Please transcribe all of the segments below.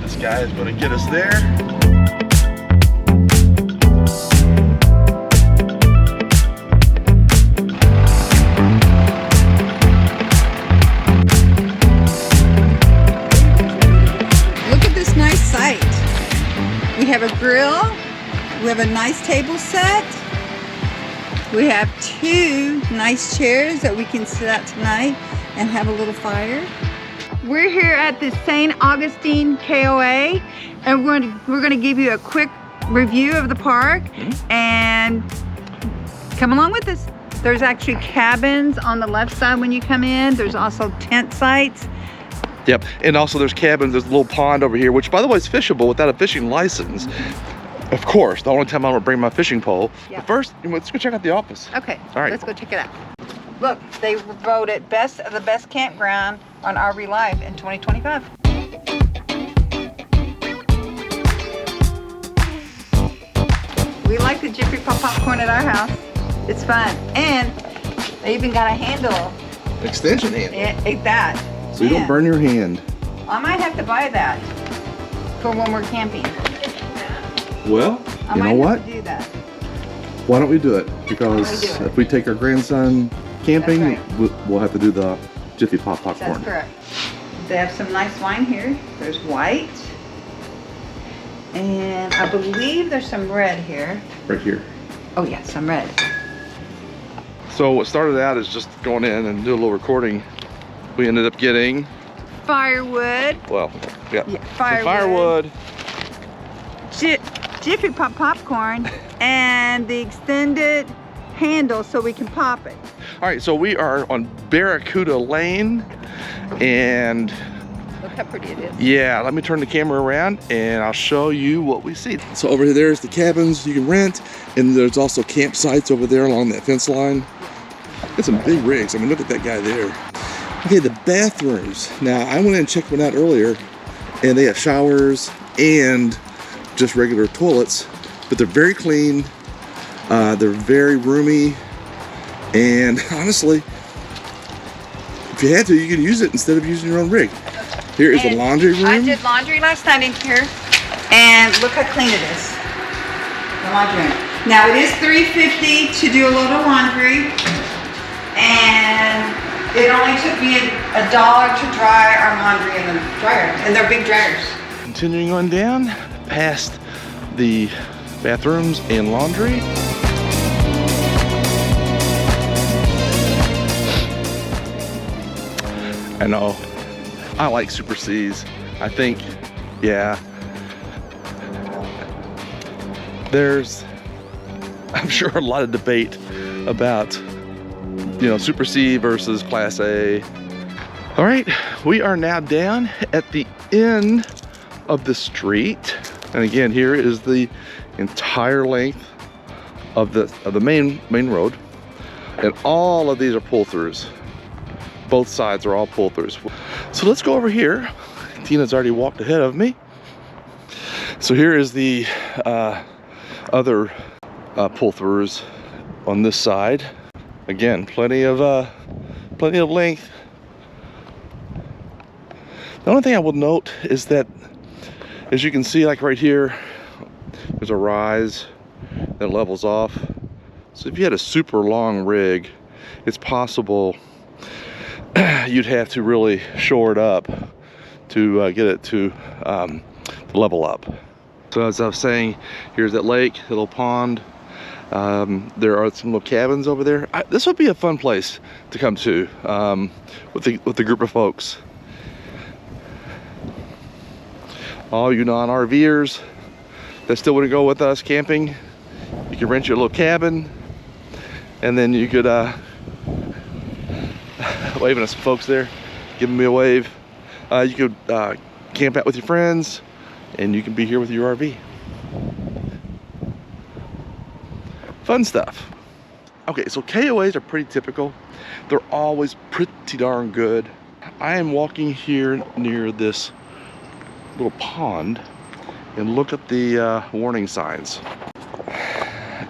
This guy is going to get us there. Look at this nice site. We have a grill. We have a nice table set. We have 2 nice chairs that we can sit at tonight and have a little fire. We're here at the St. Augustine KOA, and we're going to give you a quick review of the park, and come along with us. There's actually cabins on the left side when you come in. There's also tent sites. Yep, and also there's cabins. There's a little pond over here, which by the way is fishable without a fishing license. Of course, the only time I'm gonna bring my fishing pole. Yeah. But first, let's go check out the office. Okay, all right. Let's go check it out. Look, they voted best of the best campground on RV Life in 2025. We like the Jiffy Pop popcorn at our house. It's fun, and they even got a handle. Extension handle. Like that. So you don't burn your hand. I might have to buy that for when we're camping. Well, I you might know what? have to do that. Why don't we do it? Because if we take our grandson camping, That's we'll have to do the Jiffy Pop popcorn. That's correct. They have some nice wine here. There's white. And I believe there's some red here. Right here. Oh yeah, some red. So what started out is just going in and do a little recording. We ended up getting Firewood. well, yeah, firewood. some firewood. Jiffy Pop popcorn and the extended handle so we can pop it. All right, so we are on Barracuda Lane, and Look how pretty it is. yeah, let me turn the camera around and I'll show you what we see. So over there's the cabins you can rent, and there's also campsites over there along that fence line. Got some big rigs. I mean, look at that guy there. Okay, the bathrooms. Now, I went in and checked one out earlier, and they have showers and just regular toilets, but they're very clean. They're very roomy, and honestly, if you had to, you could use it instead of using your own rig. Here is the laundry room. I did laundry last night in here, and look how clean it is. The laundry room. Now it is $3.50 to do a load of laundry, and it only took me $1 to dry our laundry in the dryer, and they're big dryers. Continuing on down past the bathrooms and laundry. I know, I like Super C's. I think, yeah, there's, I'm sure, a lot of debate about, you know, Super C versus Class A. All right, we are now down at the end of the street, and again, here is the entire length of the main road, and all of these are pull-throughs. Both sides are all pull-throughs. So let's go over here. Tina's already walked ahead of me. So here is the other pull-throughs on this side. Again, plenty of length. The only thing I will note is that, as you can see, like right here, there's a rise that levels off. So if you had a super long rig, it's possible you'd have to really shore it up to get it to level up. So as I was saying, here's that lake, that little pond. There are some little cabins over there. This would be a fun place to come to with the group of folks. All you non-RVers that still want to go with us camping, you can rent your little cabin, and then you could waving at some folks there, giving me a wave. You could camp out with your friends, and you can be here with your RV. Fun stuff. Okay, so KOAs are pretty typical. They're always pretty darn good. I am walking here near this little pond, and look at the warning signs.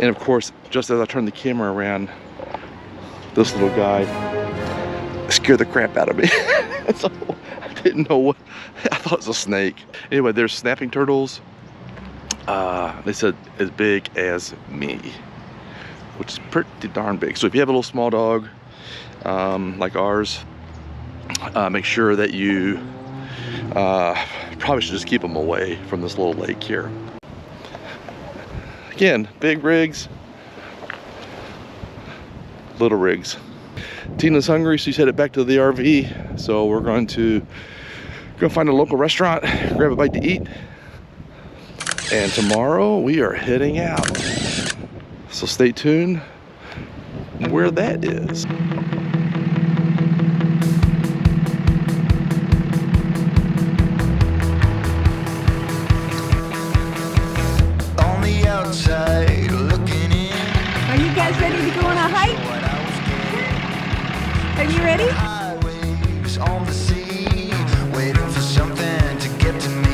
And of course, just as I turn the camera around, this little guy scared the crap out of me. So I didn't know what, I thought it was a snake. Anyway, there's snapping turtles. They said as big as me, which is pretty darn big. So if you have a little small dog like ours, make sure that you probably should just keep them away from this little lake here. Again, big rigs, little rigs. Tina's hungry, so she's headed back to the RV. So we're going to go find a local restaurant, grab a bite to eat. And tomorrow we are heading out. So stay tuned where that is. On the outside, looking in. Are you guys ready to go on a hike? Are you ready? Highways on the sea, waiting for something to get to me.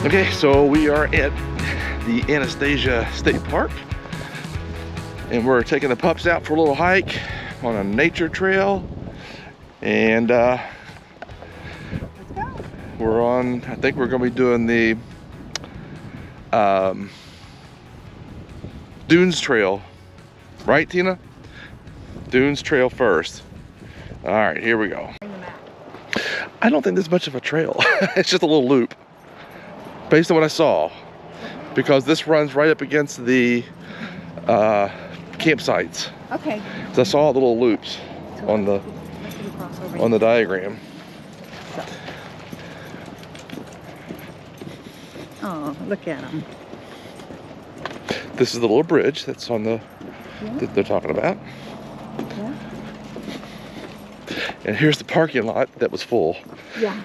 Okay, so we are at the Anastasia State Park, and we're taking the pups out for a little hike on a nature trail. And we're on, I think we're gonna be doing the Dunes Trail, right, Tina? Dunes Trail first. All right, here we go. I don't think there's much of a trail. It's just a little loop, based on what I saw, because this runs right up against the campsites. Okay. So I saw little loops on the diagram. Oh, look at them. This is the little bridge that's on the that they're talking about. Yeah. And here's the parking lot that was full. Yeah.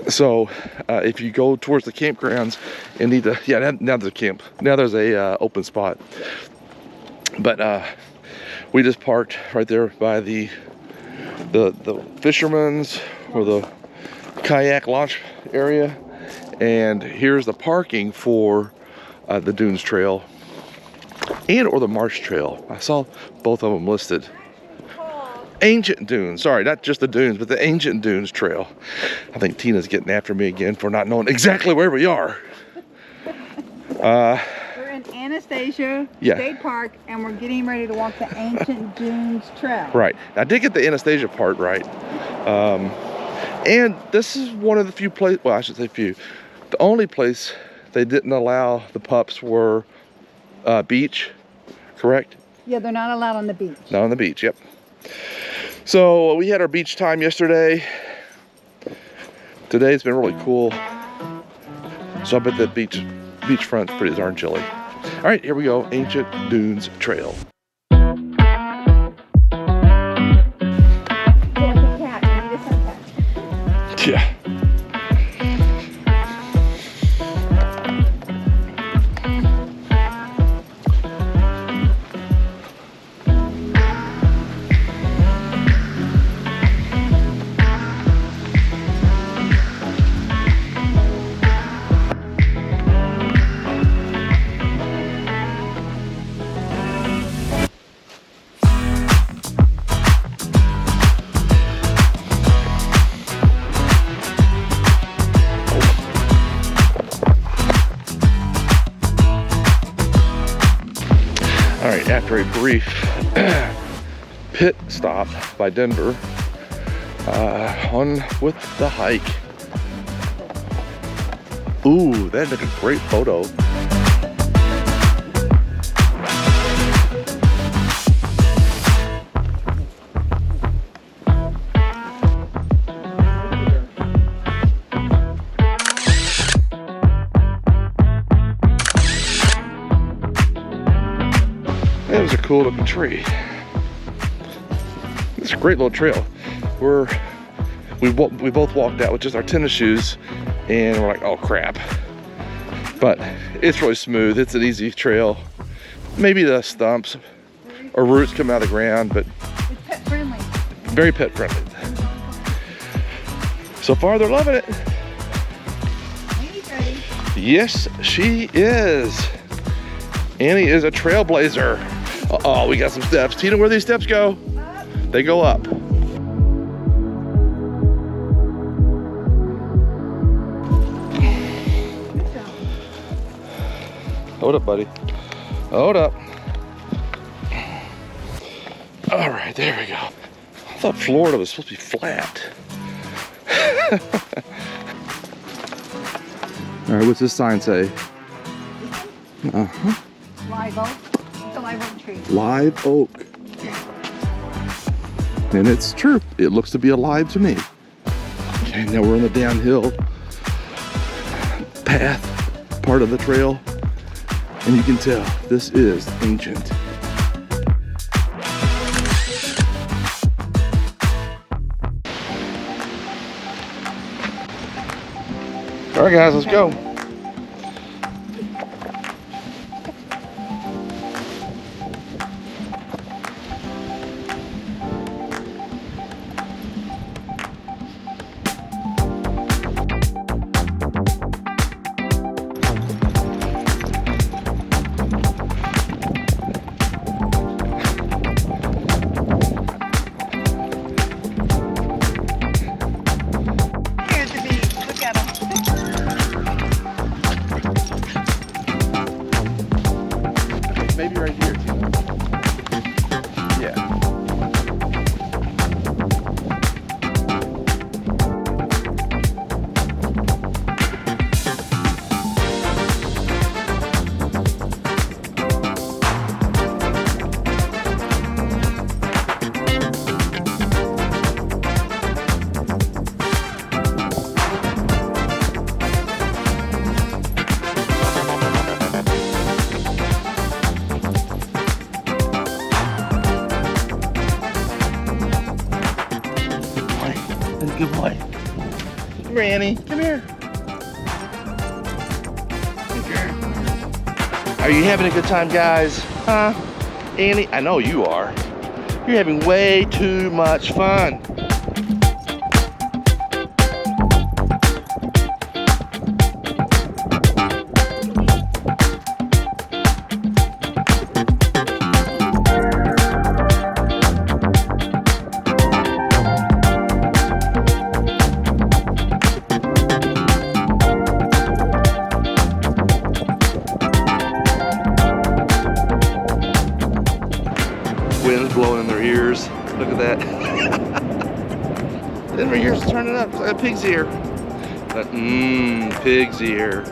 So if you go towards the campgrounds and need to, yeah, now there's a camp. Now there's a open spot. But we just parked right there by the fisherman's or the kayak launch area. And here's the parking for the Dunes Trail and or the Marsh Trail. I saw both of them listed. Ancient Dunes, sorry, not just the dunes, but the Ancient Dunes Trail. I think Tina's getting after me again for not knowing exactly where we are. We're in Anastasia Yeah. State Park, and we're getting ready to walk the Ancient Dunes Trail. Right, I did get the Anastasia part right. And this is one of the few places, well, I should say few, the only place they didn't allow the pups were beach, correct? Yeah, they're not allowed on the beach. Not on the beach, yep. So we had our beach time yesterday. Today's been really cool. So I bet the beachfront's pretty darn chilly. All right, here we go, Ancient Dunes Trail. Yeah. All right, after a brief pit stop by Denver, on with the hike. Ooh, that took a great photo. That is a cool looking tree. It's a great little trail. We both walked out with just our tennis shoes, and we're like, oh crap. But it's really smooth. It's an easy trail. Maybe the stumps or roots come out of the ground, but It's pet friendly. very pet friendly. So far, they're loving it. Annie's ready. Yes, she is. Annie is a trailblazer. Uh-oh, we got some steps. Tina, where these steps go? Up. They go up. Good job. Hold up, buddy. Hold up. All right, there we go. I thought Florida was supposed to be flat. All right, what's this sign say? Uh-huh. Live oak. It's a live oak tree. Live oak. And it's true. It looks to be alive to me. Okay, now we're on the downhill path, part of the trail. And you can tell this is ancient. All right, guys, let's go. Here at the beach. Look at them. Maybe right here, Tina. Yeah. Good boy. Come here, Annie. Come here. Good girl. Are you having a good time, guys? Huh? Annie? I know you are. You're having way too much fun. Wind's blowing in their ears. Look at that. Then their ears are turning up. It's like a pig's ear. But, pig's ear.